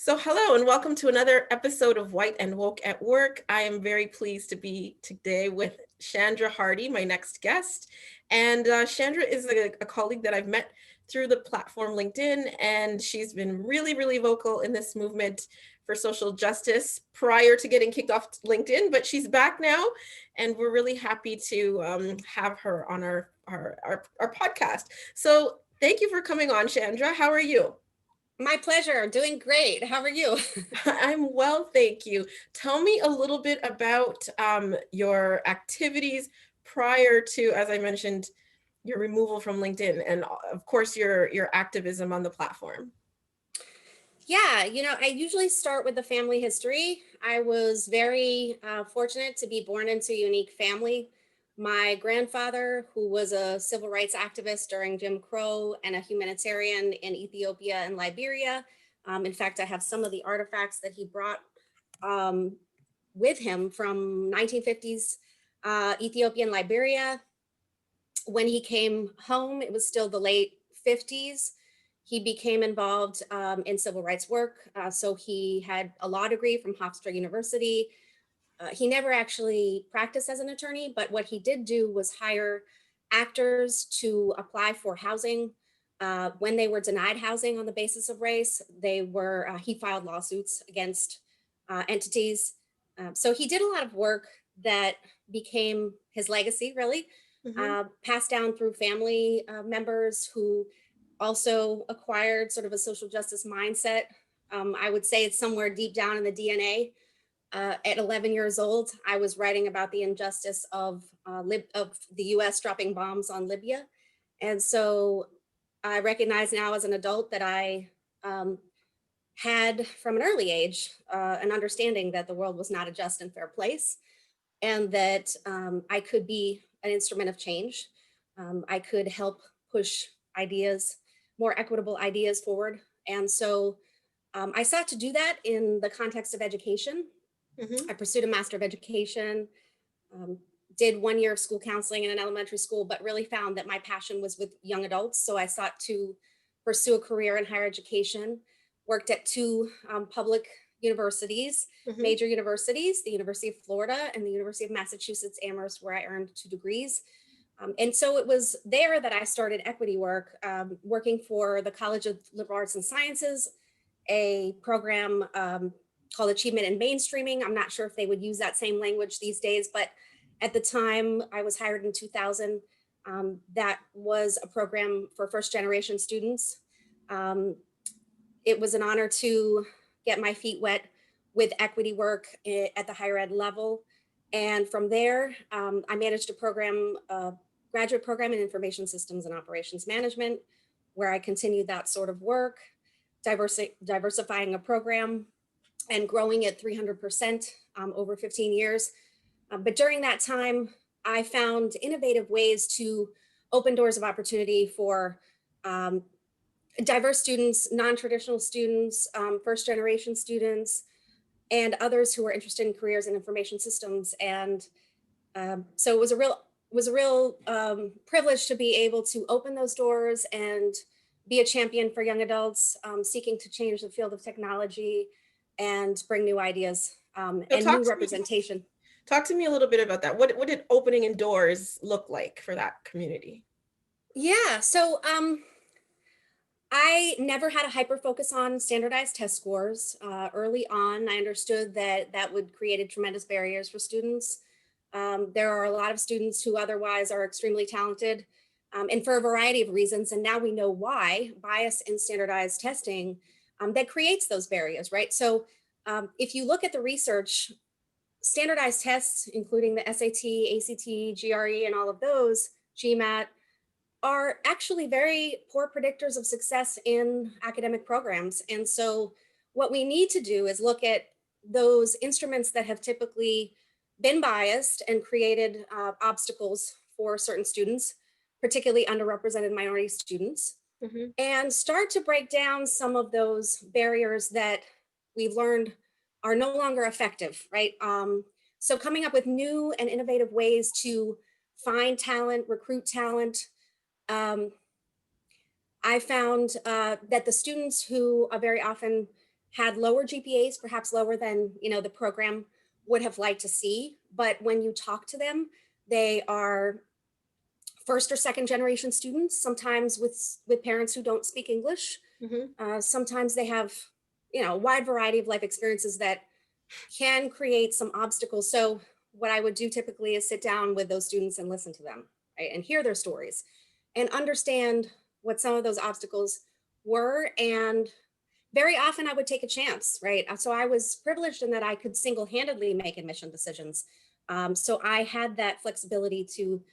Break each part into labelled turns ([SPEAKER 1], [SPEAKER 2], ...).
[SPEAKER 1] So hello and welcome to another episode of White and Woke at Work. I am very pleased to be today with Chandra Hardy, my next guest. And Chandra is a colleague that I've met through the platform LinkedIn, and she's been really, really vocal in this movement for social justice prior to getting kicked off LinkedIn, but she's back now, and we're really happy to have her on our podcast. So thank you for coming on, Chandra. How are you?
[SPEAKER 2] My pleasure. Doing great. How are you?
[SPEAKER 1] I'm well, thank you. Tell me a little bit about your activities prior to, as I mentioned, your removal from LinkedIn, and of course your activism on the platform.
[SPEAKER 2] Yeah, I usually start with the family history. I was very fortunate to be born into a unique family. My grandfather, who was a civil rights activist during Jim Crow and a humanitarian in Ethiopia and Liberia. In fact, I have some of the artifacts that he brought um, with him from 1950s Ethiopia and Liberia. When he came home, it was still the late 50s. He became involved in civil rights work. So he had a law degree from Hofstra University. He never actually practiced as an attorney, but what he did do was hire actors to apply for housing. When they were denied housing on the basis of race, he filed lawsuits against entities. So he did a lot of work that became his legacy, really,
[SPEAKER 1] Mhm.
[SPEAKER 2] passed down through family members who also acquired sort of a social justice mindset. I would say it's somewhere deep down in the DNA. At 11 years old, I was writing about the injustice of the U.S. dropping bombs on Libya, and so I recognize now as an adult that I um, had, from an early age, an understanding that the world was not a just and fair place, and that I could be an instrument of change. I could help push ideas, more equitable ideas forward. And so I sought to do that in the context of education.
[SPEAKER 1] Mhm.
[SPEAKER 2] I pursued a Master of Education, um, did 1 year of school counseling in an elementary school, but really found that my passion was with young adults. So I sought to pursue a career in higher education, worked at two public universities,
[SPEAKER 1] Mhm.
[SPEAKER 2] major universities, the University of Florida and the University of Massachusetts Amherst, where I earned 2 degrees. And so it was there that I started equity work, working for the College of Liberal Arts and Sciences, a program called Achievement and Mainstreaming. I'm not sure if they would use that same language these days, but at the time I was hired in 2000. That was a program for first generation students. Um, it was an honor to get my feet wet with equity work at the higher ed level. And from there, I managed a graduate program in information systems and operations management, where I continued that sort of work, diversifying a program and growing it 300% over 15 years. But during that time, I found innovative ways to open doors of opportunity for um, diverse students, non-traditional students, first generation students, and others who are interested in careers in information systems. And so it was a real privilege to be able to open those doors and be a champion for young adults seeking to change the field of technology and bring new ideas
[SPEAKER 1] So
[SPEAKER 2] and new representation.
[SPEAKER 1] talk to me a little bit about that. What did opening indoors look like for that community?
[SPEAKER 2] Yeah, so I never had a hyper focus on standardized test scores. Early on, I understood that that would create tremendous barriers for students. There are a lot of students who otherwise are extremely talented, and for a variety of reasons. And now we know why bias in standardized testing that creates those barriers, right? So if you look at the research, standardized tests, including the SAT, ACT, GRE, and all of those, GMAT, are actually very poor predictors of success in academic programs. And so, what we need to do is look at those instruments that have typically been biased and created obstacles for certain students, particularly underrepresented minority students,
[SPEAKER 1] Mhm.
[SPEAKER 2] and start to break down some of those barriers that we've learned are no longer effective, right? So, coming up with new and innovative ways to find talent, recruit talent, um, I found that the students who very often had lower GPAs, perhaps lower than, the program would have liked to see. But when you talk to them, they are first or second generation students, sometimes with parents who don't speak English.
[SPEAKER 1] Mhm.
[SPEAKER 2] Sometimes they have, a wide variety of life experiences that can create some obstacles. So what I would do typically is sit down with those students and listen to them, right, and hear their stories and understand what some of those obstacles were. And very often I would take a chance, right? So I was privileged in that I could single-handedly make admission decisions. So I had that flexibility to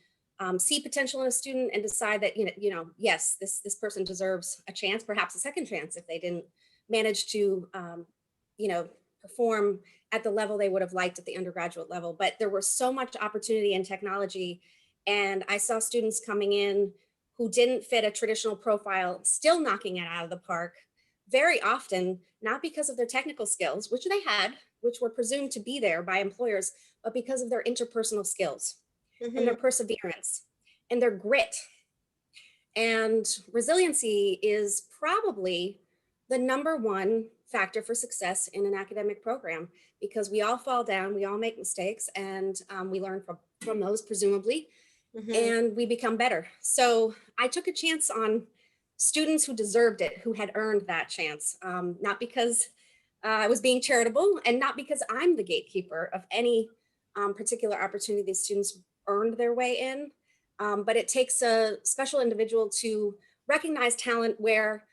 [SPEAKER 2] see potential in a student and decide that, yes, this person deserves a chance, perhaps a second chance if they didn't manage to, you know, perform at the level they would have liked at the undergraduate level. But there was so much opportunity in technology, and I saw students coming in who didn't fit a traditional profile, still knocking it out of the park very often, not because of their technical skills, which they had, which were presumed to be there by employers, but because of their interpersonal skills and their
[SPEAKER 1] Mhm.
[SPEAKER 2] perseverance and their grit. And resiliency is probably the number one factor for success in an academic program, because we all fall down, we all make mistakes, and we learn from those, presumably,
[SPEAKER 1] Mhm.
[SPEAKER 2] and we become better. So I took a chance on students who deserved it, who had earned that chance, not because I was being charitable, and not because I'm the gatekeeper of any particular opportunity these students earned their way in. But it takes a special individual to recognize talent where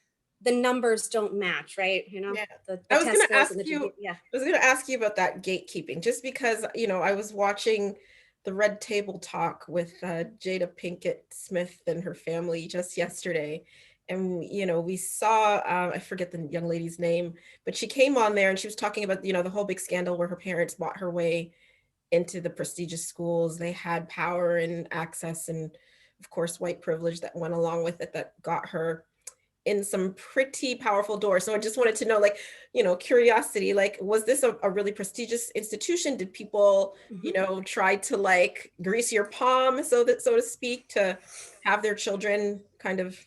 [SPEAKER 2] the numbers don't match, right?
[SPEAKER 1] Yeah.
[SPEAKER 2] The
[SPEAKER 1] I was
[SPEAKER 2] test
[SPEAKER 1] gonna
[SPEAKER 2] scores
[SPEAKER 1] ask
[SPEAKER 2] and the
[SPEAKER 1] you
[SPEAKER 2] GPA. Yeah.
[SPEAKER 1] I was gonna ask you about that gatekeeping, just because, I was watching the Red Table Talk with, Jada Pinkett Smith and her family just yesterday, and, we saw, I forget the young lady's name, but she came on there and she was talking about, the whole big scandal where her parents bought her way into the prestigious schools. They had power and access and, of course, white privilege that went along with it that got her in some pretty powerful doors. So I just wanted to know, like, curiosity, like, was this a really prestigious institution? Did people,
[SPEAKER 2] Mhm.
[SPEAKER 1] try to like grease your palm, so to speak, to have their children kind of,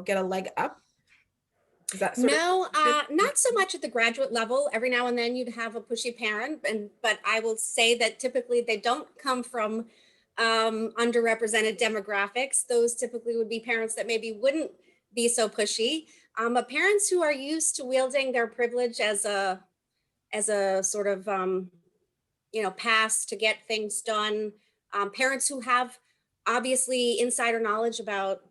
[SPEAKER 1] get a leg up? Is that sort of
[SPEAKER 2] No,
[SPEAKER 1] good?
[SPEAKER 2] not so much at the graduate level. Every now and then you'd have a pushy parent, but I will say that typically they don't come from underrepresented demographics. Those typically would be parents that maybe wouldn't be so pushy, but parents who are used to wielding their privilege as a sort of pass to get things done. Parents who have obviously insider knowledge about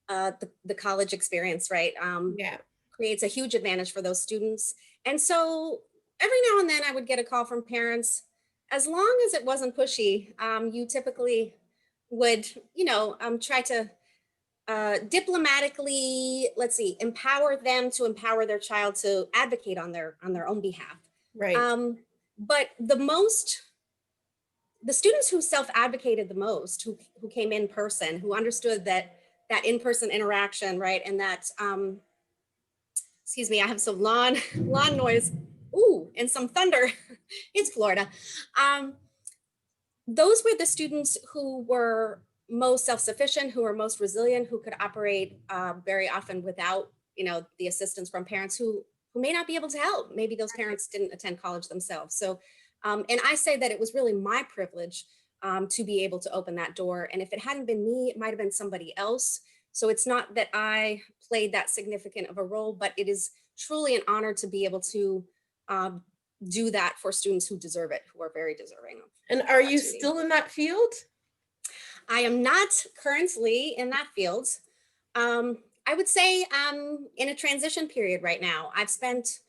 [SPEAKER 2] the college experience, right?
[SPEAKER 1] Yeah.
[SPEAKER 2] Creates a huge advantage for those students. And so every now and then I would get a call from parents. As long as it wasn't pushy, you typically would, try to diplomatically, let's see, empower them to empower their child to advocate on their own behalf.
[SPEAKER 1] Right.
[SPEAKER 2] Um, but the students who self-advocated the most, who came in person, who understood that in-person interaction, right, and that excuse me, I have some lawn noise. Ooh, and some thunder. It's Florida. Um, those were the students who were most self-sufficient, who were most resilient, who could operate very often without, the assistance from parents who may not be able to help. Maybe those parents didn't attend college themselves. So, and I say that it was really my privilege to be able to open that door. And if it hadn't been me, it might have been somebody else. So it's not that I played that significant of a role, but it is truly an honor to be able to um, do that for students who deserve it, who are very deserving of
[SPEAKER 1] And
[SPEAKER 2] that
[SPEAKER 1] are you
[SPEAKER 2] opportunity.
[SPEAKER 1] still in that field?
[SPEAKER 2] I am not currently in that field. I would say I'm in a transition period right now. I've spent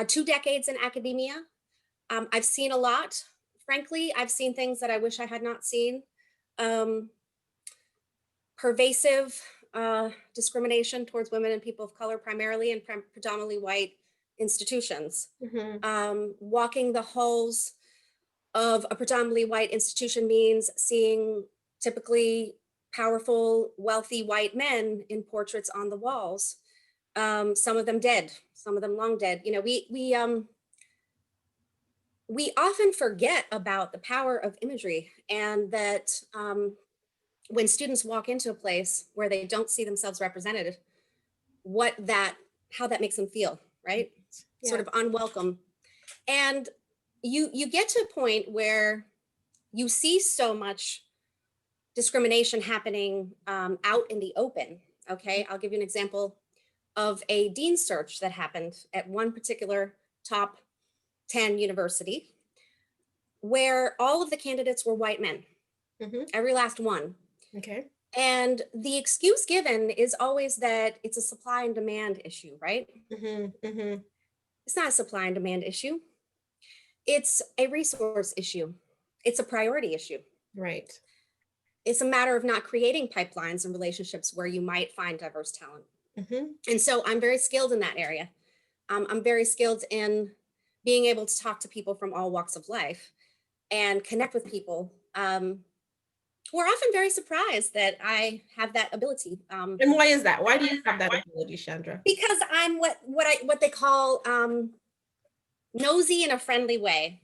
[SPEAKER 2] 2 decades in academia. I've seen a lot. Frankly, I've seen things that I wish I had not seen. Um, Pervasive discrimination towards women and people of color, primarily in predominantly white institutions.
[SPEAKER 1] Mhm.
[SPEAKER 2] Walking the halls of a predominantly white institution means seeing typically powerful, wealthy white men in portraits on the walls. Some of them dead, some of them long dead. We often forget about the power of imagery, and that when students walk into a place where they don't see themselves represented, what that how that makes them feel, right? sort of unwelcome. And you get to a point where you see so much discrimination happening out in the open. Okay, I'll give you an example of a dean search that happened at one particular top 10 university where all of the candidates were white men, every last one.
[SPEAKER 1] Okay.
[SPEAKER 2] And the excuse given is always that it's a supply and demand issue, right? It's not a supply and demand issue. It's a resource issue. It's a priority issue.
[SPEAKER 1] Right.
[SPEAKER 2] It's a matter of not creating pipelines and relationships where you might find diverse talent. And so I'm very skilled in that area. I'm very skilled in being able to talk to people from all walks of life and connect with people who are often very surprised that I have that ability.
[SPEAKER 1] And why is that? Why do you have that ability, Chandra?
[SPEAKER 2] Because I'm what they call nosy in a friendly way.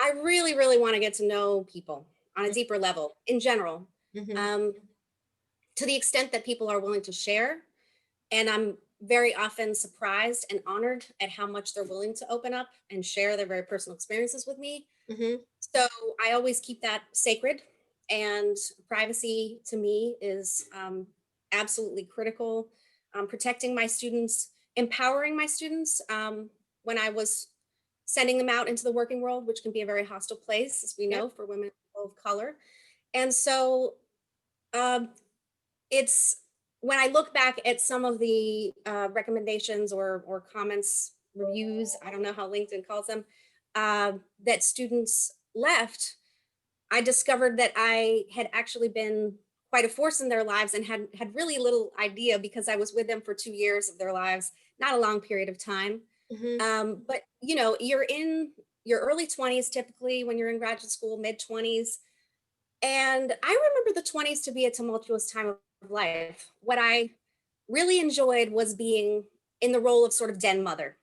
[SPEAKER 2] I really, really want to get to know people on a deeper level in general, to the extent that people are willing to share. And I'm very often surprised and honored at how much they're willing to open up and share their very personal experiences with me. So I always keep that sacred, and privacy to me is absolutely critical. Protecting my students, empowering my students. When I was sending them out into the working world, which can be a very hostile place, as we know, for women of color. And so it's, when I look back at some of the recommendations or comments, reviews, I don't know how LinkedIn calls them, that students left, I discovered that I had actually been quite a force in their lives and had really little idea, because I was with them for 2 years of their lives, not a long period of time. But you know, you're in your early 20s typically when you're in graduate school, mid 20s. And I remember the 20s to be a tumultuous time of life. What I really enjoyed was being in the role of sort of den mother.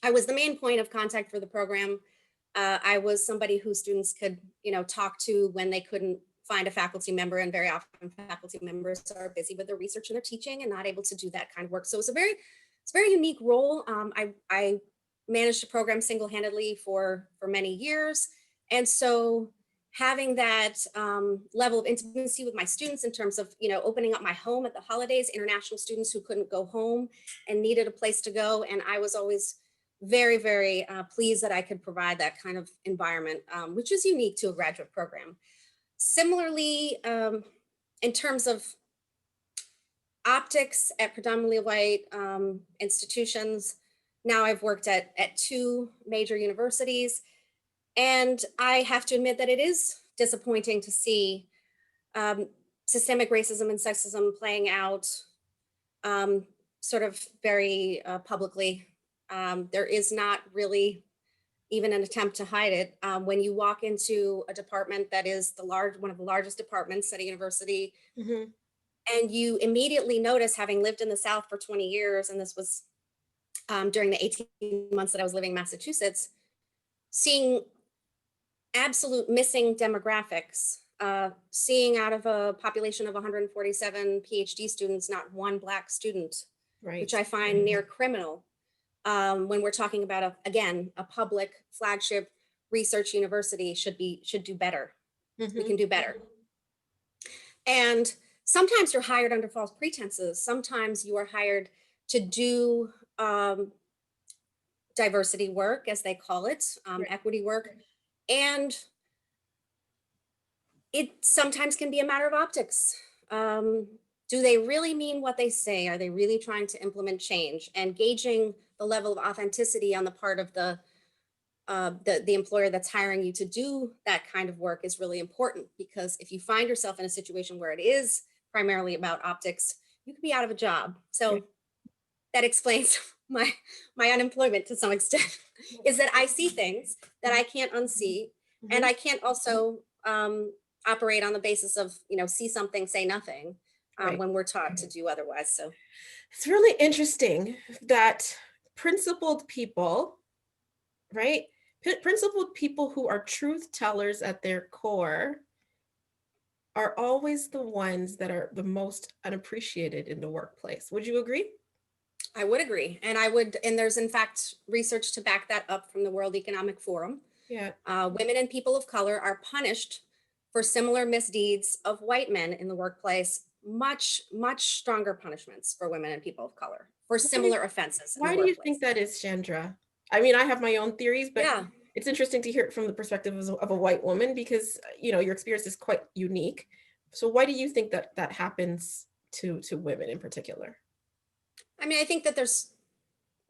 [SPEAKER 2] I was the main point of contact for the program. I was somebody who students could, you know, talk to when they couldn't find a faculty member, and very often faculty members are busy with their research and their teaching and not able to do that kind of work. So it's a very unique role. I managed a program single-handedly for many years, and so having that level of intimacy with my students in terms of, you know, opening up my home at the holidays, international students who couldn't go home and needed a place to go, and I was always very, very pleased that I could provide that kind of environment, which is unique to a graduate program. Similarly, in terms of optics at predominantly white institutions, now I've worked at 2 major universities, and I have to admit that it is disappointing to see systemic racism and sexism playing out sort of very publicly. There is not really even an attempt to hide it. When you walk into a department that is one of the largest departments at a university, and you immediately notice, having lived in the South for 20 years, and this was during the 18 months that I was living in Massachusetts, seeing absolute missing demographics, seeing out of a population of 147 PhD students, not one Black student, which I find near criminal. When we're talking about again, a public flagship research university should do better. We can do better. And sometimes you're hired under false pretenses. Sometimes you are hired to do diversity work, as they call it, equity work. And it sometimes can be a matter of optics. Do they really mean what they say? Are they really trying to implement change? And gauging the level of authenticity on the part of the employer that's hiring you to do that kind of work is really important, because if you find yourself in a situation where it is primarily about optics, you could be out of a job. So that explains my unemployment to some extent, is that I see things that I can't unsee, and I can't also operate on the basis of, you know, see something, say nothing, when we're taught to do otherwise. So
[SPEAKER 1] it's really interesting that principled people, right? Principled people who are truth tellers at their core are always the ones that are the most unappreciated in the workplace. Would you agree?
[SPEAKER 2] I would agree. And there's in fact research to back that up from the World Economic Forum.
[SPEAKER 1] Yeah.
[SPEAKER 2] Women and people of color are punished for similar misdeeds of white men in the workplace, much, much stronger punishments for women and people of color for similar offenses in the
[SPEAKER 1] Why do you think
[SPEAKER 2] workplace.
[SPEAKER 1] that is, Chandra? I mean, I have my own theories, but
[SPEAKER 2] Yeah.
[SPEAKER 1] it's interesting to hear it from the perspective of a white woman because, your experience is quite unique. So why do you think that that happens to women in particular?
[SPEAKER 2] I mean, I think that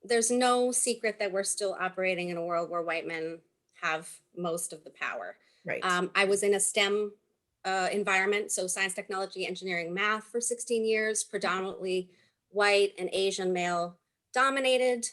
[SPEAKER 2] there's no secret that we're still operating in a world where white men have most of the power.
[SPEAKER 1] Right.
[SPEAKER 2] I was in a STEM environment, so science, technology, engineering, math for 16 years, predominantly white and Asian male dominated.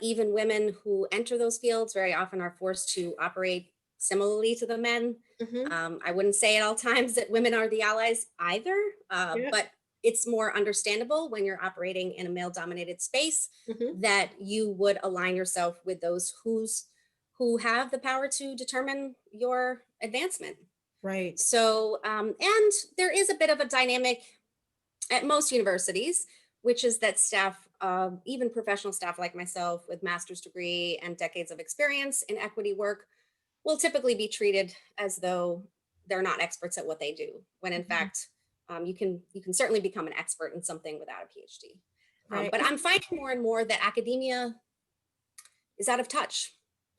[SPEAKER 2] Even women who enter those fields very often are forced to operate similarly to the men.
[SPEAKER 1] Hmm.
[SPEAKER 2] I wouldn't say at all times that women are the allies either,
[SPEAKER 1] Yeah.
[SPEAKER 2] but it's more understandable when you're operating in a male dominated space
[SPEAKER 1] Hmm.
[SPEAKER 2] that you would align yourself with those who have the power to determine your advancement.
[SPEAKER 1] Right.
[SPEAKER 2] So, and there is a bit of a dynamic at most universities, which is that staff, even professional staff like myself with master's degree and decades of experience in equity work, will typically be treated as though they're not experts at what they do, when in
[SPEAKER 1] Mhm.
[SPEAKER 2] fact, you can certainly become an expert in something without a PhD.
[SPEAKER 1] Right.
[SPEAKER 2] But I'm finding more and more that academia is out of touch.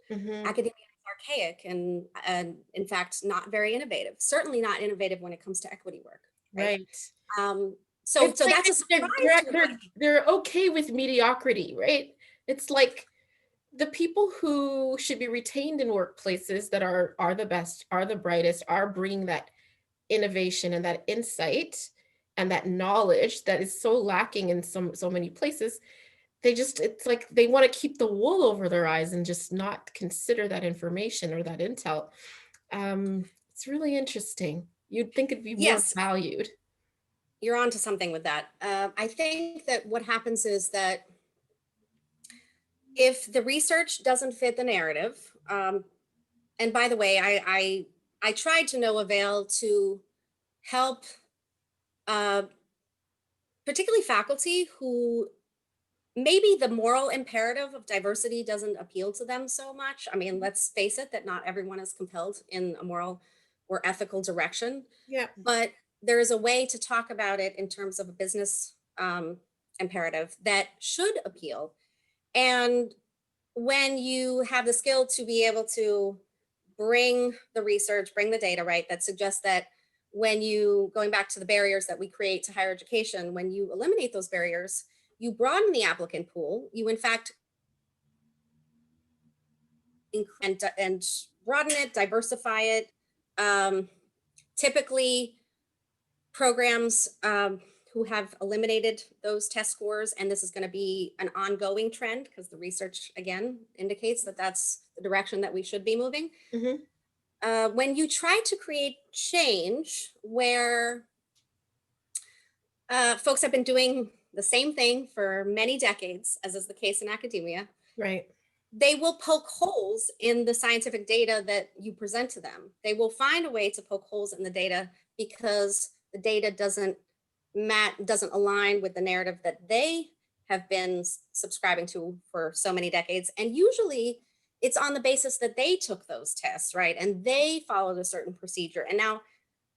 [SPEAKER 1] Hmm.
[SPEAKER 2] Academia is archaic and in fact not very innovative. Certainly not innovative when it comes to equity work, right?
[SPEAKER 1] Right.
[SPEAKER 2] Um, so
[SPEAKER 1] It's
[SPEAKER 2] so
[SPEAKER 1] like
[SPEAKER 2] that's a surprise to a lot of people.
[SPEAKER 1] they're okay with mediocrity, right? It's like the people who should be retained in workplaces that are the best, are the brightest, are bringing that innovation and that insight and that knowledge that is so lacking in so many places. It's like they want to keep the wool over their eyes and just not consider that information or that intel. It's really interesting. You'd think it'd be more
[SPEAKER 2] Yes,
[SPEAKER 1] valued.
[SPEAKER 2] you're onto something with that. I think that what happens is that if the research doesn't fit the narrative, and by the way, I tried to no avail to help, uh, particularly faculty who maybe the moral imperative of diversity doesn't appeal to them so much. I mean, let's face it, that not everyone is compelled in a moral or ethical direction,
[SPEAKER 1] Yeah.
[SPEAKER 2] but there is a way to talk about it in terms of a business imperative that should appeal. And when you have the skill to be able to bring the research, bring the data, right, that suggests that when you, going back to the barriers that we create to higher education, when you eliminate those barriers, you broaden the applicant pool, you in fact, and broaden it, diversify it. Um, Typically, programs who have eliminated those test scores, and this is going to be an ongoing trend because the research again indicates that that's the direction that we should be moving.
[SPEAKER 1] Hmm.
[SPEAKER 2] When you try to create change where folks have been doing the same thing for many decades, as is the case in academia,
[SPEAKER 1] Right.
[SPEAKER 2] they will poke holes in the scientific data that you present to them. They will find a way to poke holes in the data because the data doesn't align with the narrative that they have been subscribing to for so many decades. And usually it's on the basis that they took those tests, right? And they followed a certain procedure. And now,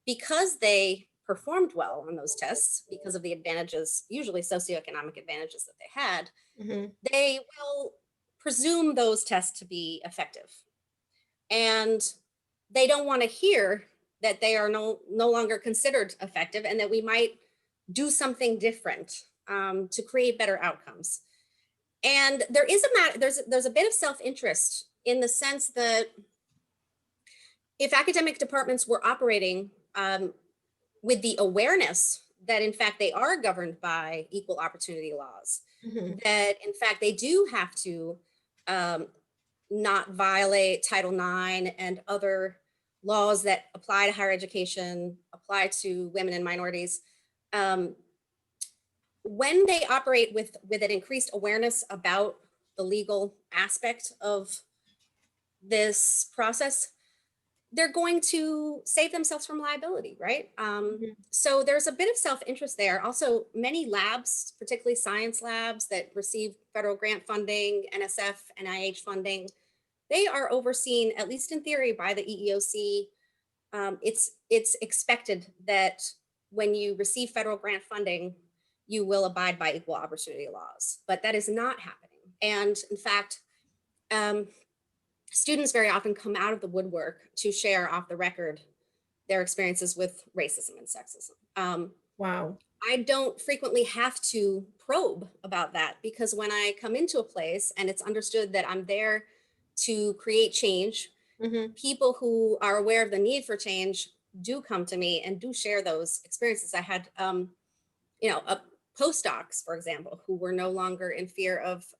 [SPEAKER 2] because they performed well on those tests, because of the advantages, usually socioeconomic advantages that they had,
[SPEAKER 1] Hmm.
[SPEAKER 2] they will presume those tests to be effective. And they don't want to hear that they are no longer considered effective and that we might do something different to create better outcomes. And there is there's a bit of self-interest in the sense that if academic departments were operating with the awareness that in fact they are governed by equal opportunity laws,
[SPEAKER 1] Hmm.
[SPEAKER 2] that in fact they do have to um, not violate Title IX and other laws that apply to higher education, apply to women and minorities. Um, when they operate with an increased awareness about the legal aspect of this process, they're going to save themselves from liability, right?
[SPEAKER 1] Mhm.
[SPEAKER 2] So there's a bit of self-interest there. Also, many labs, particularly science labs that receive federal grant funding, NSF, NIH funding, they are overseen, at least in theory, by the EEOC. It's expected that when you receive federal grant funding, you will abide by equal opportunity laws, but that is not happening. And in fact, um, students very often come out of the woodwork to share off the record their experiences with racism and sexism.
[SPEAKER 1] Wow.
[SPEAKER 2] I don't frequently have to probe about that because when I come into a place and it's understood that I'm there to create change,
[SPEAKER 1] Mhm.
[SPEAKER 2] people who are aware of the need for change do come to me and do share those experiences. I had, postdocs, for example, who were no longer in fear of,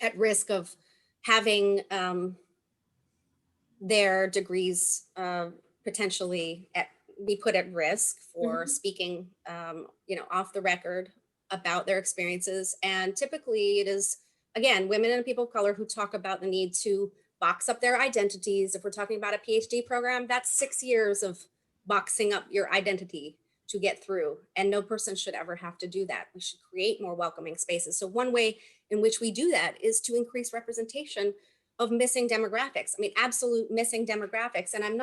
[SPEAKER 2] at risk of having their degrees potentially be put at risk for
[SPEAKER 1] Mhm.
[SPEAKER 2] speaking, off the record about their experiences. And typically, it is again women and people of color who talk about the need to box up their identities. If we're talking about a PhD program, that's 6 years of boxing up your identity to get through, and no person should ever have to do that. We should create more welcoming spaces. So one way in which we do that is to increase representation of missing demographics. I mean, absolute missing demographics. And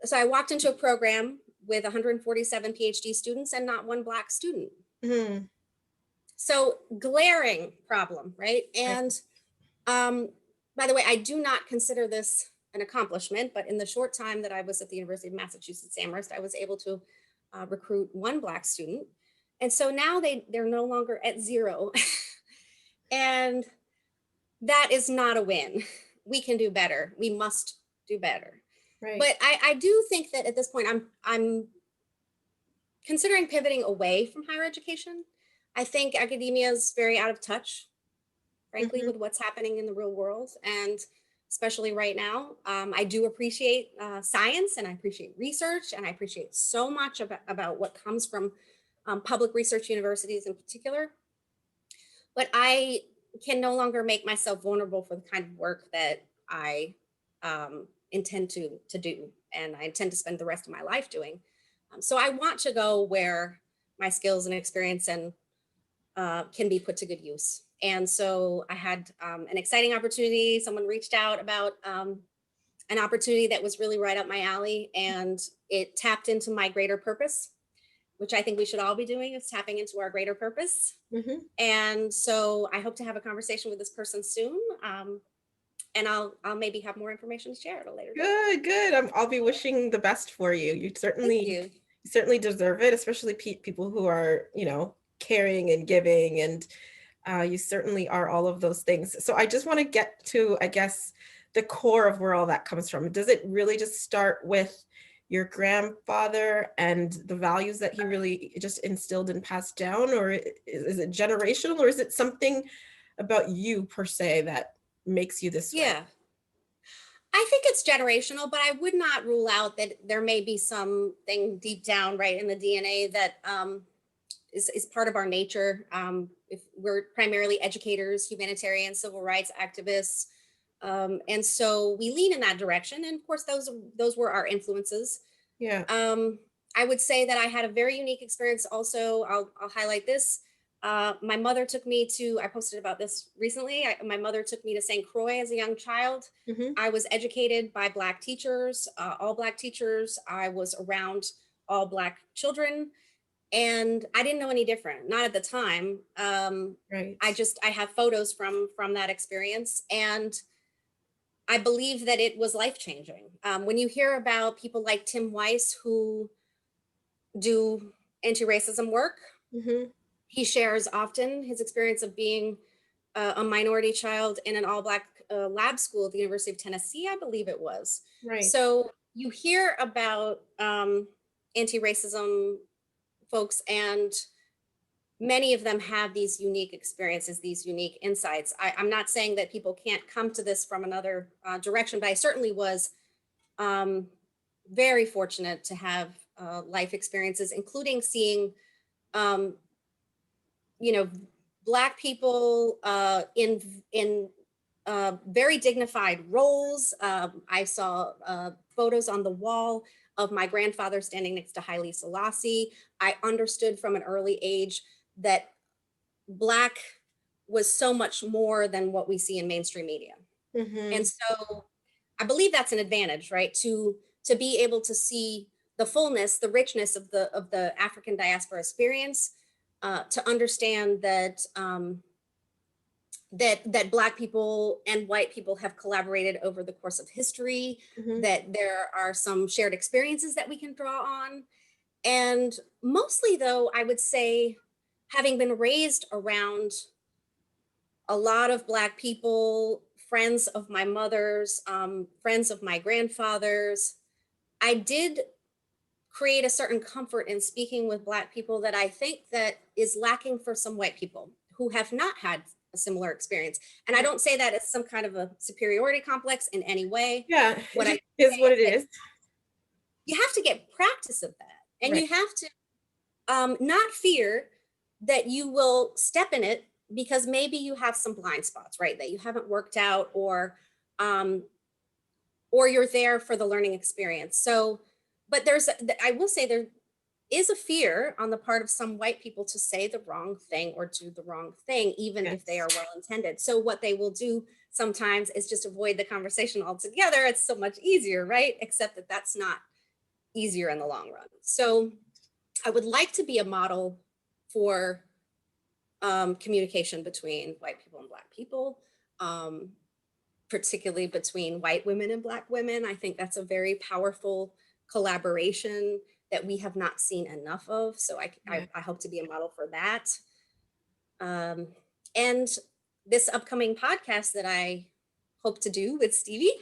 [SPEAKER 2] so I walked into a program with 147 PhD students and not one Black student.
[SPEAKER 1] Mhm.
[SPEAKER 2] So glaring problem, right?
[SPEAKER 1] Right.
[SPEAKER 2] And um, by the way, I do not consider this an accomplishment, but in the short time that I was at the University of Massachusetts Amherst, I was able to recruit one Black student. And so now they're no longer at zero. And that is not a win. We can do better. We must do better.
[SPEAKER 1] Right.
[SPEAKER 2] But I do think that at this point I'm considering pivoting away from higher education. I think academia is very out of touch, frankly,
[SPEAKER 1] Mhm.
[SPEAKER 2] with what's happening in the real world, and especially right now. I do appreciate science, and I appreciate research, and I appreciate so much about what comes from public research universities in particular. But I can no longer make myself vulnerable for the kind of work that I intend to do, and I intend to spend the rest of my life doing. So I want to go where my skills and experience and can be put to good use. And so I had an exciting opportunity. Someone reached out about an opportunity that was really right up my alley, and it tapped into my greater purpose, which I think we should all be doing, is tapping into our greater purpose.
[SPEAKER 1] Mhm.
[SPEAKER 2] And so I hope to have a conversation with this person soon. And I'll maybe have more information to share at a later date.
[SPEAKER 1] Good, good. I'll be wishing the best for you.
[SPEAKER 2] Thank you.
[SPEAKER 1] You certainly deserve it, especially people who are, caring and giving, and you certainly are all of those things. So I just want to get to, I guess, the core of where all that comes from. Does it really just start with your grandfather and the values that he really just instilled and passed down, or is it generational, or is it something about you per se that makes you this way?
[SPEAKER 2] Yeah, I think it's generational, but I would not rule out that there may be something deep down right in the DNA that is part of our nature. If we're primarily educators, humanitarians, civil rights activists, and so we lean in that direction. And of course, those were our influences.
[SPEAKER 1] Yeah.
[SPEAKER 2] Um, I would say that I had a very unique experience. Also, I'll highlight this. My mother took me to, I posted about this recently. My mother took me to St. Croix as a young child.
[SPEAKER 1] Hmm.
[SPEAKER 2] I was educated by Black teachers, all Black teachers. I was around all Black children, and I didn't know any different, not at the time.
[SPEAKER 1] Right.
[SPEAKER 2] I have photos from that experience, and I believe that it was life changing. When you hear about people like Tim Weiss who do anti-racism work,
[SPEAKER 1] Hmm.
[SPEAKER 2] he shares often his experience of being a minority child in an all-black lab school at the University of Tennessee, I believe it was.
[SPEAKER 1] Right.
[SPEAKER 2] So you hear about anti-racism folks, and many of them have these unique experiences, these unique insights. I'm not saying that people can't come to this from another direction, but I certainly was um, very fortunate to have life experiences, including seeing, um, you know, Black people in very dignified roles. I saw photos on the wall of my grandfather standing next to Haile Selassie. I understood from an early age that Black was so much more than what we see in mainstream media. And
[SPEAKER 1] Mhm.
[SPEAKER 2] so I believe that's an advantage, right? To be able to see the fullness, the richness of the African diaspora experience, to understand that that Black people and white people have collaborated over the course of history,
[SPEAKER 1] Mhm.
[SPEAKER 2] that there are some shared experiences that we can draw on. And mostly, though, I would say, having been raised around a lot of Black people, friends of my mother's, friends of my grandfather's, I did create a certain comfort in speaking with Black people that I think that is lacking for some white people who have not had a similar experience. And I don't say that as some kind of a superiority complex in any way.
[SPEAKER 1] Yeah, it
[SPEAKER 2] What I
[SPEAKER 1] just
[SPEAKER 2] say
[SPEAKER 1] is what
[SPEAKER 2] is
[SPEAKER 1] it
[SPEAKER 2] that
[SPEAKER 1] is.
[SPEAKER 2] you have to get practice of that, and
[SPEAKER 1] Right.
[SPEAKER 2] you have to not fear that you will step in it, because maybe you have some blind spots, right, that you haven't worked out, um, or you're there for the learning experience. So, but I will say there is a fear on the part of some white people to say the wrong thing or do the wrong thing, even if they
[SPEAKER 1] Yes.
[SPEAKER 2] are well intended. So what they will do sometimes is just avoid the conversation altogether. It's so much easier, right? Except that that's not easier in the long run. So I would like to be a model for communication between white people and Black people, um, particularly between white women and Black women. I think that's a very powerful collaboration that we have not seen enough of. So
[SPEAKER 1] Yeah.
[SPEAKER 2] I hope to be a model for that. Um, and this upcoming podcast that I hope to do with Stevie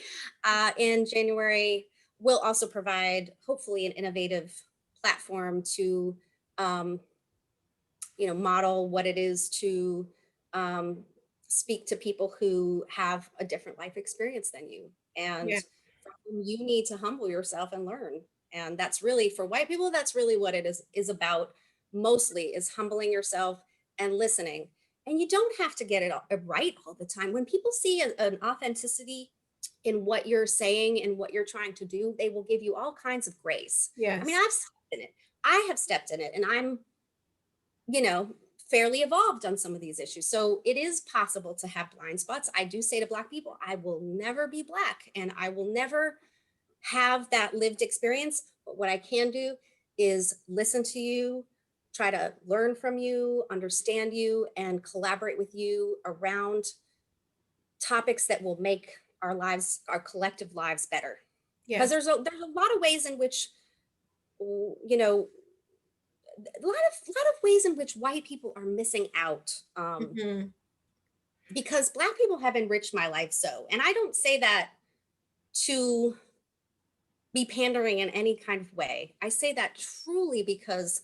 [SPEAKER 2] in January will also provide, hopefully, an innovative platform to um, model what it is to um, speak to people who have a different life experience than you, and
[SPEAKER 1] Yeah.
[SPEAKER 2] from whom you need to humble yourself and learn. And that's really, for white people, that's really what it is about, mostly, is humbling yourself and listening. And you don't have to get it right all the time. When people see an authenticity in what you're saying and what you're trying to do, they will give you all kinds of grace. I mean,
[SPEAKER 1] Yes.
[SPEAKER 2] I've stepped in it. I have stepped in it, and I'm you know, fairly evolved on some of these issues. So it is possible to have blind spots. I do say to Black people, I will never be Black, and I will never have that lived experience. But what I can do is listen to you, try to learn from you, understand you, and collaborate with you around topics that will make our lives, our collective lives, better. Because
[SPEAKER 1] Yes.
[SPEAKER 2] there's a lot of ways in which, you know, a lot of ways in which white people are missing out,
[SPEAKER 1] Mhm.
[SPEAKER 2] because Black people have enriched my life. So, and I don't say that to be pandering in any kind of way. I say that truly because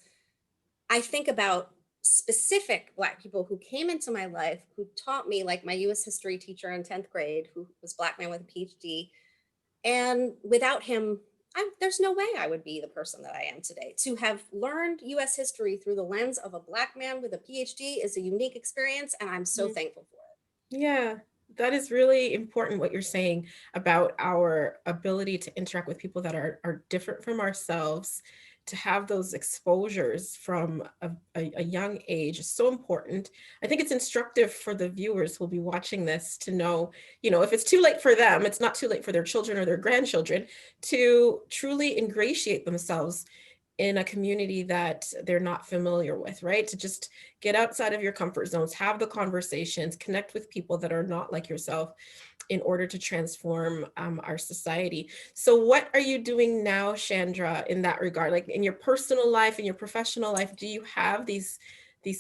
[SPEAKER 2] I think about specific Black people who came into my life, who taught me, like my US history teacher in 10th grade, who was Black man with a PhD. And without him, there's no way I would be the person that I am today. To have learned US history through the lens of a Black man with a PhD is a unique experience, and I'm so
[SPEAKER 1] Mhm.
[SPEAKER 2] thankful for
[SPEAKER 1] Yeah, that is really important what you're saying about our ability to interact with people that are different from ourselves, to have those exposures from a young age is so important. I think it's instructive for the viewers who'll be watching this to know, if it's too late for them, it's not too late for their children or their grandchildren to truly ingratiate themselves in a community that they're not familiar with, right? To just get outside of your comfort zones, have the conversations, connect with people that are not like yourself in order to transform our society. So, what are you doing now, Chandra, in that regard? Like in your personal life, in your professional life, do you have these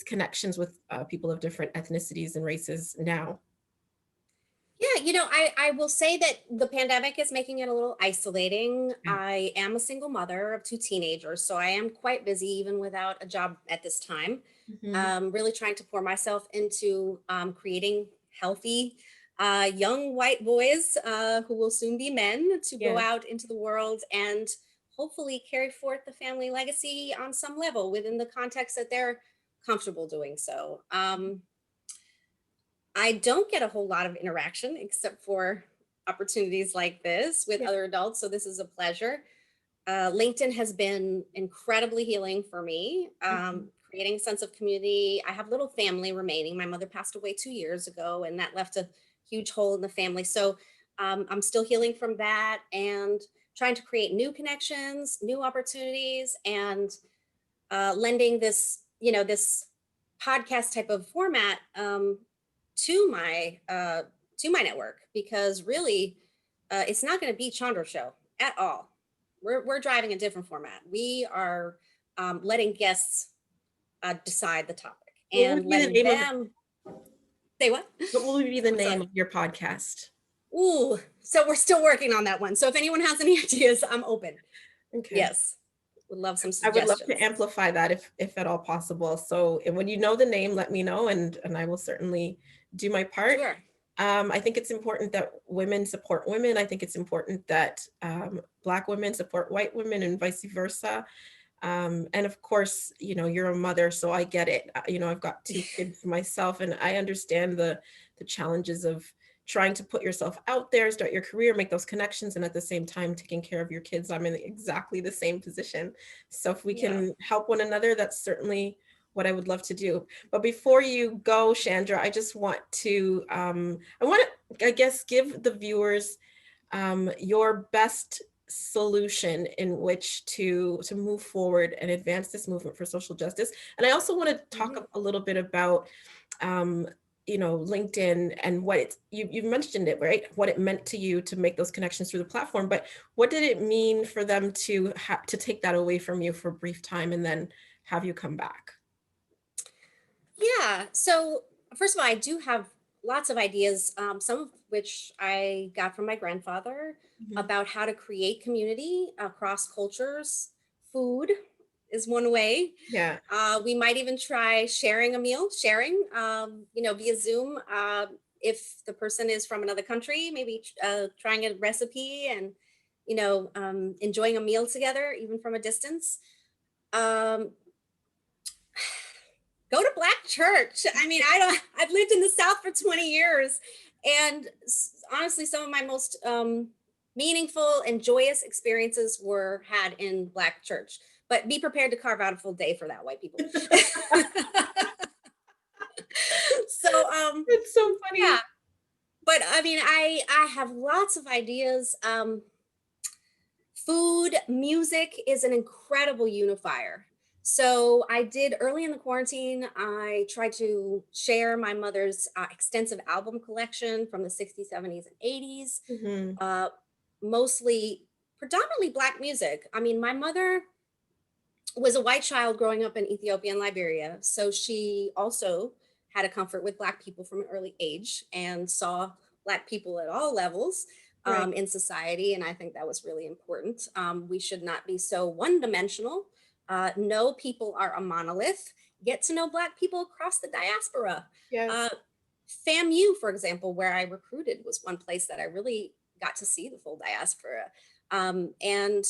[SPEAKER 1] connections with people of different ethnicities and races now?
[SPEAKER 2] Yeah, I will say that the pandemic is making it a little isolating.
[SPEAKER 1] Yeah.
[SPEAKER 2] I am a single mother of two teenagers, so I am quite busy even without a job at this time.
[SPEAKER 1] Mhm.
[SPEAKER 2] Really trying to pour myself into creating healthy young white boys who will soon be men, to go
[SPEAKER 1] Yeah.
[SPEAKER 2] out into the world and hopefully carry forth the family legacy on some level within the context that they're comfortable doing so. I don't get a whole lot of interaction except for opportunities like this with
[SPEAKER 1] Yeah.
[SPEAKER 2] other adults. So this is a pleasure. LinkedIn has been incredibly healing for me,
[SPEAKER 1] Mhm.
[SPEAKER 2] creating a sense of community. I have little family remaining. My mother passed away 2 years ago, and that left a huge hole in the family. So I'm still healing from that and trying to create new connections, new opportunities, and lending this, this podcast type of format to my network, because really, it's not going to be Chandra show at all. We're driving a different format. We are letting guests decide the topic
[SPEAKER 1] What would
[SPEAKER 2] and
[SPEAKER 1] be the
[SPEAKER 2] letting
[SPEAKER 1] name of
[SPEAKER 2] them say what.
[SPEAKER 1] what would be the
[SPEAKER 2] I'm
[SPEAKER 1] name
[SPEAKER 2] sorry.
[SPEAKER 1] of your podcast?
[SPEAKER 2] Ooh, so we're still working on that one. So if anyone has any ideas, I'm open.
[SPEAKER 1] Okay.
[SPEAKER 2] Yes, would love some
[SPEAKER 1] I would love to
[SPEAKER 2] suggestions.
[SPEAKER 1] amplify that if at all possible. So and when you know the name, let me know and I will certainly do my part.
[SPEAKER 2] Sure.
[SPEAKER 1] I think it's important that women support women. I think it's important that Black women support white women and vice versa. And of course, you're a mother, so I get it. I've got two kids myself, and I understand the challenges of trying to put yourself out there, start your career, make those connections, and at the same time taking care of your kids. I'm in exactly the same position. So if we
[SPEAKER 2] Yeah.
[SPEAKER 1] can help one another, that's certainly what I would love to do. But before you go, Chandra, I just want to, I want to, I guess, give the viewers your best solution in which to move forward and advance this movement for social justice. And I also want to talk
[SPEAKER 2] Mhm.
[SPEAKER 1] a little bit about um, LinkedIn and what you've mentioned it, right? What it meant to you to make those connections through the platform, but what did it mean for them to have to take that away from you for a brief time and then have you come back?
[SPEAKER 2] Yeah. So, first of all, I do have lots of ideas, some of which I got from my grandfather
[SPEAKER 1] Mhm.
[SPEAKER 2] about how to create community across cultures. Food is one way.
[SPEAKER 1] Yeah.
[SPEAKER 2] We might even try sharing a meal, sharing, via Zoom. If the person is from another country, maybe trying a recipe and, enjoying a meal together, even from a distance. Um, Go to black church. I mean, I've lived in the South for 20 years, and honestly, some of my most meaningful and joyous experiences were had in black church. But be prepared to carve out a full day for that, white people. So
[SPEAKER 1] It's so
[SPEAKER 2] yeah,
[SPEAKER 1] funny.
[SPEAKER 2] but I mean, I have lots of ideas. Food, music is an incredible unifier. So I did early in the quarantine, I tried to share my mother's extensive album collection from the 60s, 70s, and 80s,
[SPEAKER 1] Mhm.
[SPEAKER 2] uh, mostly predominantly Black music. I mean, my mother was a white child growing up in Ethiopia and Liberia. So she also had a comfort with Black people from an early age and saw Black people at all levels
[SPEAKER 1] Right.
[SPEAKER 2] in society. And I think that was really important. We should not be so one dimensional. No people are a monolith. Get to know Black people across the diaspora. Uh,
[SPEAKER 1] Yes.
[SPEAKER 2] FAMU, for example, where I recruited, was one place that I really got to see the full diaspora. And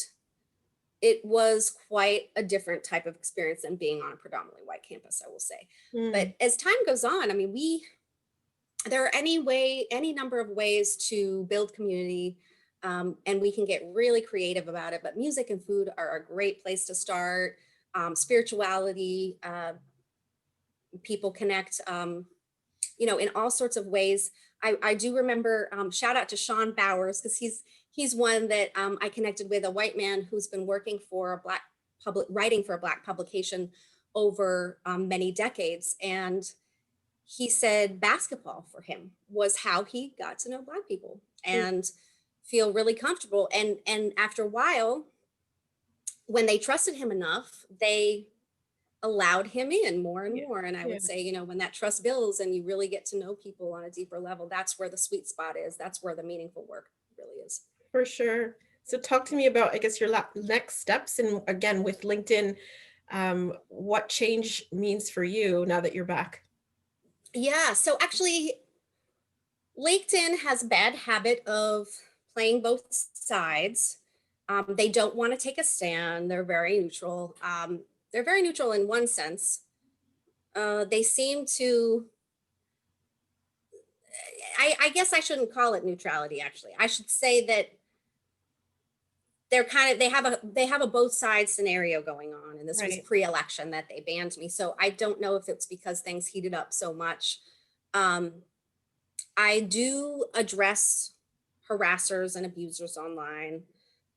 [SPEAKER 2] it was quite a different type of experience than being on a predominantly white campus, I will say.
[SPEAKER 1] Mm.
[SPEAKER 2] But as time goes on, I mean, there are any number of ways to build community, and we can get really creative about it. But music and food are a great place to start. Spirituality, people connect, in all sorts of ways. I do remember, shout out to Sean Bowers, because he's one that I connected with, a white man who's been working for a Black writing for a Black publication over many decades. And he said basketball for him was how he got to know Black people
[SPEAKER 1] Mm.
[SPEAKER 2] and feel really comfortable. And after a while, when they trusted him enough, they allowed him in more and
[SPEAKER 1] Yeah.
[SPEAKER 2] more. And I
[SPEAKER 1] Yeah.
[SPEAKER 2] would say, when that trust builds and you really get to know people on a deeper level, that's where the sweet spot is. That's where the meaningful work really is.
[SPEAKER 1] For sure. So talk to me about, I guess, your next steps. And again, with LinkedIn, what change means for you now that you're back.
[SPEAKER 2] Yeah. So actually, LinkedIn has a bad habit of playing both sides. They don't want to take a stand. They're very neutral. They're very neutral in one sense. They seem to I guess I shouldn't call it neutrality, actually. I should say that they have a both sides scenario going on, and this was
[SPEAKER 1] Right.
[SPEAKER 2] pre-election that they banned me. So I don't know if it's because things heated up so much. Um, I do address harassers and abusers online.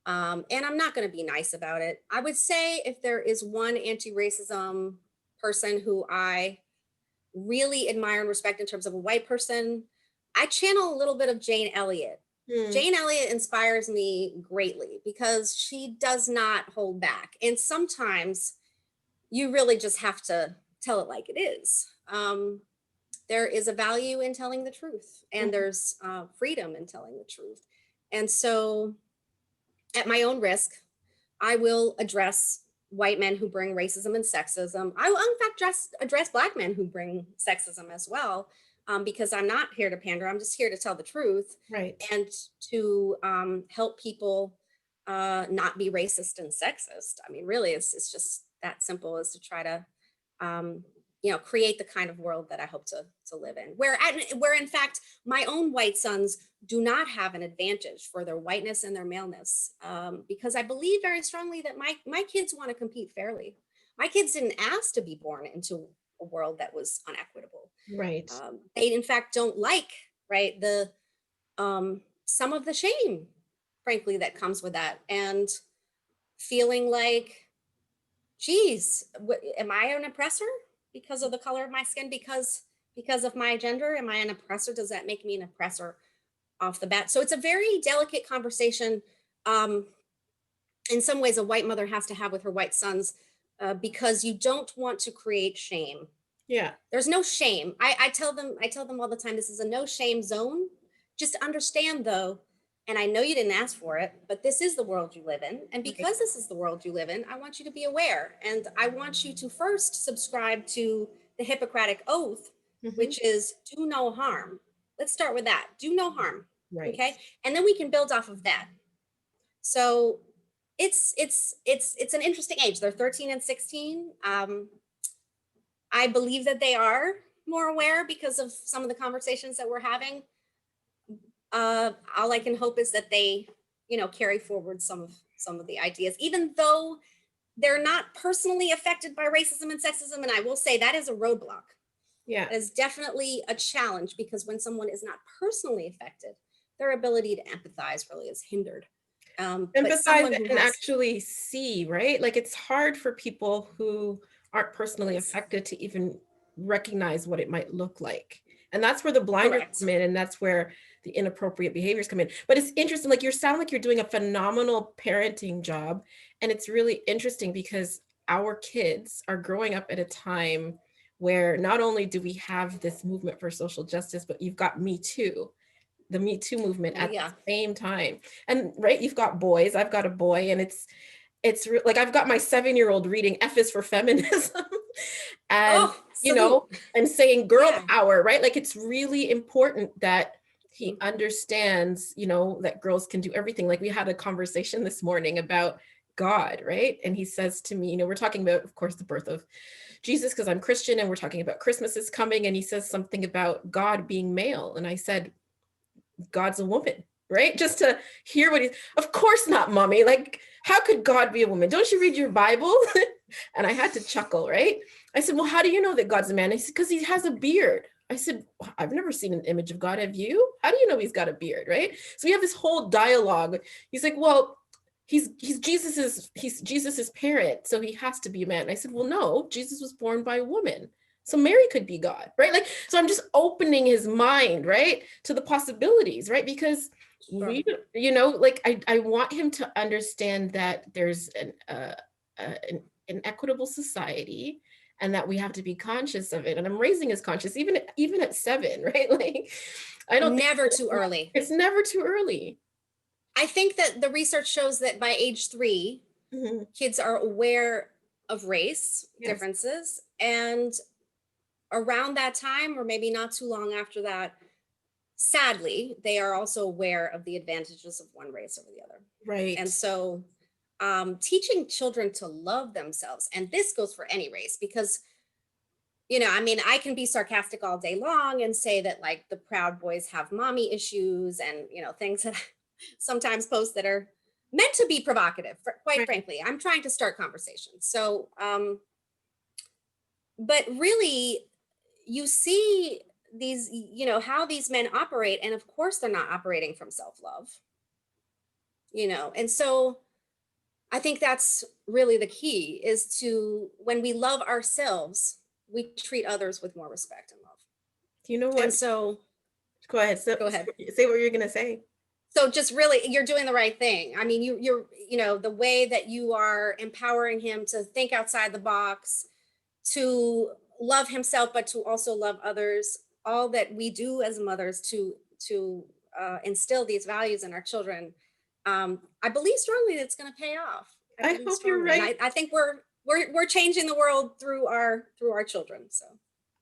[SPEAKER 2] And I'm not going to be nice about it. I would say if there is one anti-racism person who I really admire and respect in terms of a white person, I channel a little bit of Jane Elliott.
[SPEAKER 1] Hmm.
[SPEAKER 2] Jane Elliott inspires me greatly because she does not hold back. And sometimes you really just have to tell it like it is. There is a value in telling the truth, and
[SPEAKER 1] Mhm.
[SPEAKER 2] there's freedom in telling the truth. And so, at my own risk, I will address white men who bring racism and sexism. I will, in fact, address Black men who bring sexism as well, because I'm not here to pander. I'm just here to tell the truth
[SPEAKER 1] Right.
[SPEAKER 2] and to help people not be racist and sexist. I mean, really, it's just that simple, as to try to um, create the kind of world that I hope to live in, where in fact my own white sons do not have an advantage for their whiteness and their maleness, because I believe very strongly that my kids want to compete fairly. My kids didn't ask to be born into a world that was unequitable.
[SPEAKER 1] Right.
[SPEAKER 2] They in fact don't like, right, the some of the shame, frankly, that comes with that, and feeling like, geez, am I an oppressor because of the color of my skin? Because of my gender, am I an oppressor? Does that make me an oppressor off the bat? So it's a very delicate conversation. Um, in some ways, a white mother has to have with her white sons, because you don't want to create shame.
[SPEAKER 1] Yeah.
[SPEAKER 2] There's no shame. I tell them all the time, this is a no shame zone. Just understand though, and I know you didn't ask for it, but this is the world you live in. And
[SPEAKER 1] Right.
[SPEAKER 2] because this is the world you live in, I want you to be aware. And I want you to first subscribe to the Hippocratic Oath,
[SPEAKER 1] Hmm.
[SPEAKER 2] which is do no harm. Let's start with that. Do no harm.
[SPEAKER 1] Right.
[SPEAKER 2] Okay. And then we can build off of that. So it's an interesting age. They're 13 and 16. I believe that they are more aware because of some of the conversations that we're having. All I can hope is that they, carry forward some of the ideas, even though they're not personally affected by racism and sexism. And I will say that is a roadblock.
[SPEAKER 1] Yeah.
[SPEAKER 2] That is definitely a challenge, because when someone is not personally affected, their ability to empathize really is hindered. But
[SPEAKER 1] Empathize
[SPEAKER 2] someone who
[SPEAKER 1] and
[SPEAKER 2] has,
[SPEAKER 1] actually see, right? Like it's hard for people who aren't personally
[SPEAKER 2] yes,
[SPEAKER 1] affected to even recognize what it might look like. And that's where the blinders
[SPEAKER 2] correct.
[SPEAKER 1] come in, and that's where the inappropriate behaviors come in. But it's interesting, like you sound like you're doing a phenomenal parenting job. And it's really interesting because our kids are growing up at a time where not only do we have this movement for social justice, but you've got Me Too, the Me Too movement
[SPEAKER 2] Oh
[SPEAKER 1] at
[SPEAKER 2] yeah.
[SPEAKER 1] the same time. And right, you've got boys, I've got a boy, and like I've got my 7-year-old reading F is for feminism. And
[SPEAKER 2] Oh,
[SPEAKER 1] you
[SPEAKER 2] salute.
[SPEAKER 1] know, and saying girl
[SPEAKER 2] Yeah.
[SPEAKER 1] power, right? Like it's really important that he
[SPEAKER 2] Mhm.
[SPEAKER 1] understands, that girls can do everything. Like we had a conversation this morning about God, right? And he says to me, we're talking about, of course, the birth of Jesus because I'm Christian, and we're talking about Christmas is coming, and he says something about God being male. And I said, God's a woman, right? Just to hear what he's, of course not, mommy. Like, how could God be a woman? Don't you read your Bible? And I had to chuckle, right? I said, well, how do you know that God's a man? He said, because he has a beard. I said, I've never seen an image of God. Have you? How do you know he's got a beard, right? So we have this whole dialogue. He's like, well, he's Jesus's parent, so he has to be a man. And I said, well, no, Jesus was born by a woman. So Mary could be God, right? Like, so I'm just opening his mind, right, to the possibilities, right? Because
[SPEAKER 2] Sure.
[SPEAKER 1] we, like I want him to understand that there's an equitable society, and that we have to be conscious of it. And I'm raising his conscious, even at 7, right? Like, I don't think
[SPEAKER 2] Never too early.
[SPEAKER 1] it's never too early.
[SPEAKER 2] I think that the research shows that by age 3,
[SPEAKER 1] Mhm.
[SPEAKER 2] kids are aware of race
[SPEAKER 1] Yes.
[SPEAKER 2] differences. And around that time, or maybe not too long after that, sadly, they are also aware of the advantages of one race over the other.
[SPEAKER 1] Right.
[SPEAKER 2] And so, teaching children to love themselves, and this goes for any race, because I mean, I can be sarcastic all day long and say that like the Proud Boys have mommy issues and, things that I sometimes post that are meant to be provocative, quite
[SPEAKER 1] Right.
[SPEAKER 2] frankly. I'm trying to start conversations. So, but really, you see these, how these men operate. And of course, they're not operating from self love, and so I think that's really the key is to when we love ourselves, we treat others with more respect and love.
[SPEAKER 1] Do you know
[SPEAKER 2] And
[SPEAKER 1] what?
[SPEAKER 2] so
[SPEAKER 1] Go ahead. So,
[SPEAKER 2] go ahead.
[SPEAKER 1] say what you're gonna say.
[SPEAKER 2] So just really you're doing the right thing. I mean, you're the way that you are empowering him to think outside the box, to love himself, but to also love others. All that we do as mothers to instill these values in our children. I believe strongly that it's going to pay off. I
[SPEAKER 1] I
[SPEAKER 2] believe
[SPEAKER 1] hope you're
[SPEAKER 2] strongly, and
[SPEAKER 1] right.
[SPEAKER 2] I think we're changing the world through our children. So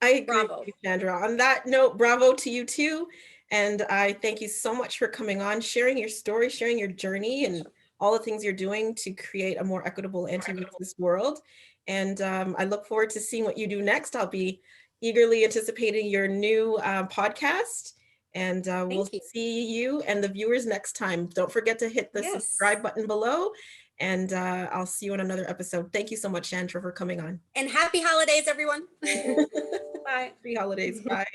[SPEAKER 1] I agree with
[SPEAKER 2] bravo.
[SPEAKER 1] you, Sandra. On that note, bravo to you too. And I thank you so much for coming on, sharing your story, sharing your journey, and all the things you're doing to create a more equitable anti-racist world. And I look forward to seeing what you do next. I'll be eagerly anticipating your new podcast. And we'll
[SPEAKER 2] Thank you.
[SPEAKER 1] see you and the viewers next time. Don't forget to hit the
[SPEAKER 2] Yes.
[SPEAKER 1] subscribe button below. And I'll see you in another episode. Thank you so much, Sandra, for coming on.
[SPEAKER 2] And happy holidays, everyone. Bye.
[SPEAKER 1] Happy holidays. Bye.